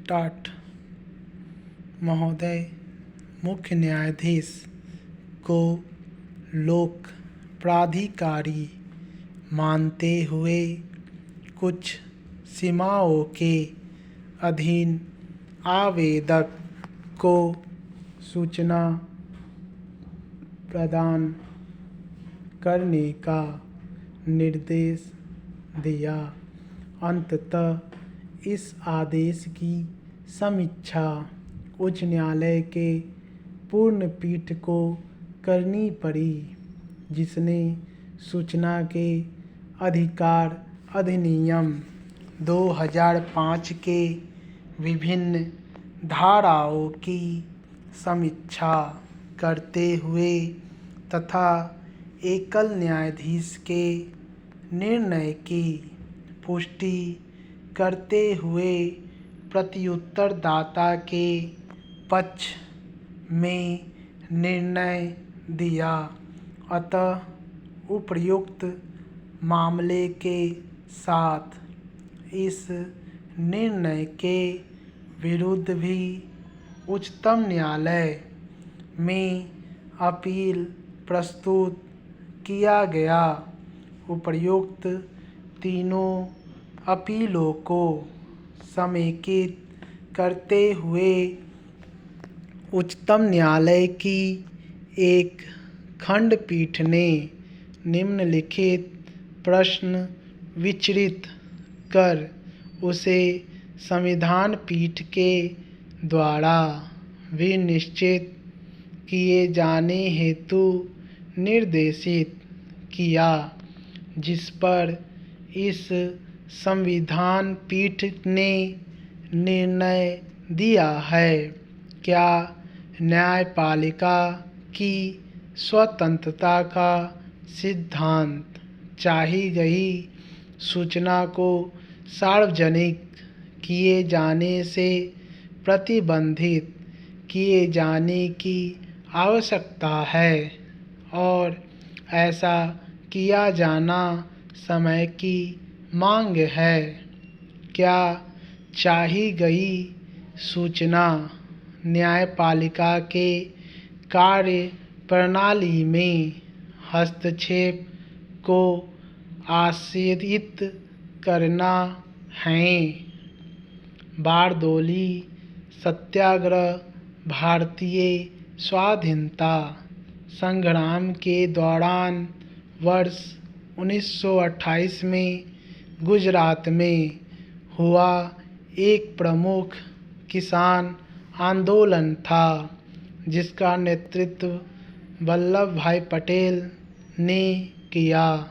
टाट महोदय मुख्य न्यायाधीश को लोक प्राधिकारी मानते हुए कुछ सीमाओं के अधीन आवेदक को सूचना प्रदान करने का निर्देश दिया। अंततः इस आदेश की समीक्षा उच्च न्यायालय के पूर्ण पीठ को करनी पड़ी, जिसने सूचना के अधिकार अधिनियम 2005 के विभिन्न धाराओं की समीक्षा करते हुए तथा एकल न्यायाधीश के निर्णय की पुष्टि करते हुए प्रत्युत्तरदाता के पक्ष में निर्णय दिया। अतः उपर्युक्त मामले के साथ इस निर्णय के विरुद्ध भी उच्चतम न्यायालय में अपील प्रस्तुत किया गया। उपर्युक्त तीनों अपीलों को समेकित करते हुए उच्चतम न्यायालय की एक खंडपीठ ने निम्नलिखित प्रश्न विचारित कर उसे संविधान पीठ के द्वारा विनिश्चित किए जाने हेतु निर्देशित किया, जिस पर इस संविधान पीठ ने निर्णय दिया है। क्या न्यायपालिका की स्वतंत्रता का सिद्धांत चाही गई सूचना को सार्वजनिक किए जाने से प्रतिबंधित किए जाने की आवश्यकता है और ऐसा किया जाना समय की मांग है? क्या चाही गई सूचना न्यायपालिका के कार्य प्रणाली में हस्तक्षेप को आश्रित करना है? बारदोली सत्याग्रह भारतीय स्वाधीनता संग्राम के दौरान वर्ष 1928 में गुजरात में हुआ एक प्रमुख किसान आंदोलन था, जिसका नेतृत्व वल्लभ भाई पटेल ने किया।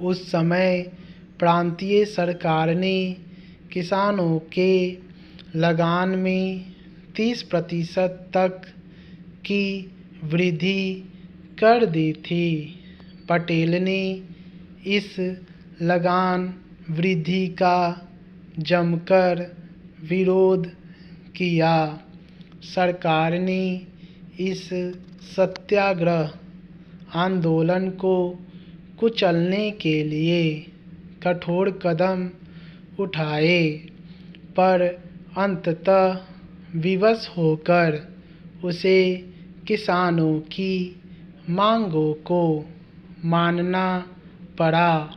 उस समय प्रांतीय सरकार ने किसानों के लगान में 30% तक की वृद्धि कर दी थी। पटेल ने इस लगान वृद्धि का जमकर विरोध किया। सरकार ने इस सत्याग्रह आंदोलन को कुचलने के लिए कठोर कदम उठाए, पर अंततः विवश होकर उसे किसानों की मांगों को मानना पड़ा।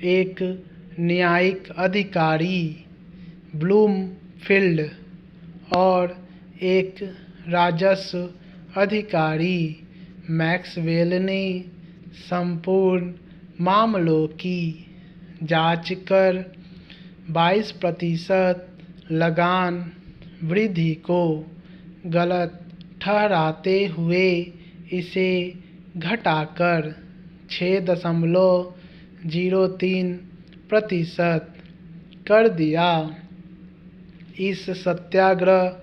एक न्यायिक अधिकारी ब्लूमफील्ड और एक राजस्व अधिकारी मैक्सवेल ने संपूर्ण मामलों की जांच कर 22% लगान वृद्धि को गलत ठहराते हुए इसे घटाकर 6.03% कर दिया। इस सत्याग्रह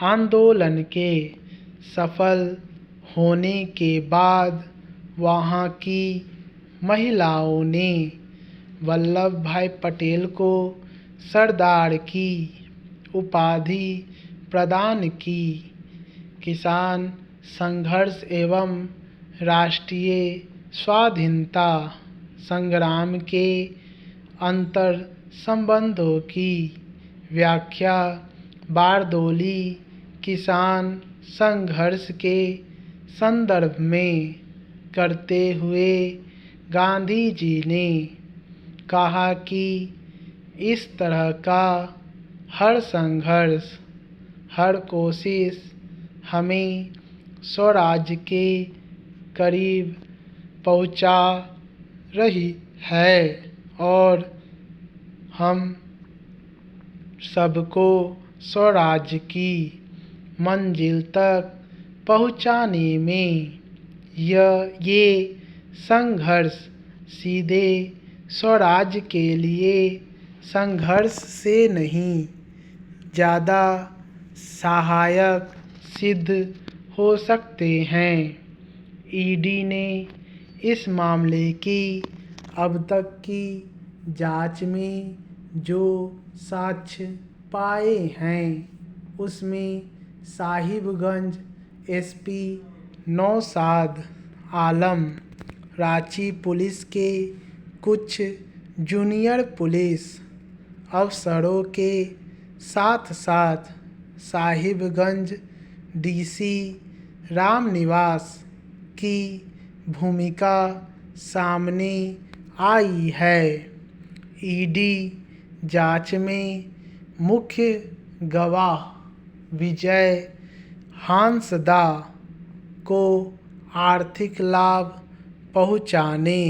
आंदोलन के सफल होने के बाद वहाँ की महिलाओं ने वल्लभ भाई पटेल को सरदार की उपाधि प्रदान की। किसान संघर्ष एवं राष्ट्रीय स्वाधीनता संग्राम के अंतर संबंधों की व्याख्या बारदोली किसान संघर्ष के संदर्भ में करते हुए गांधी जी ने कहा कि इस तरह का हर संघर्ष, हर कोशिश हमें स्वराज्य के करीब पहुंचा रही है और हम सबको स्वराज्य की मंजिल तक पहुंचाने में ये संघर्ष सीधे स्वराज्य के लिए संघर्ष से नहीं ज़्यादा सहायक सिद्ध हो सकते हैं। ईडी ने इस मामले की अब तक की जांच में जो साक्ष्य पाए हैं उसमें साहिबगंज एसपी नौशाद आलम, रांची पुलिस के कुछ जूनियर पुलिस अफसरों के साथ साथ साहिबगंज डीसी रामनिवास की भूमिका सामने आई है। ईडी जांच में मुख्य गवाह विजय हांसदा को आर्थिक लाभ पहुंचाने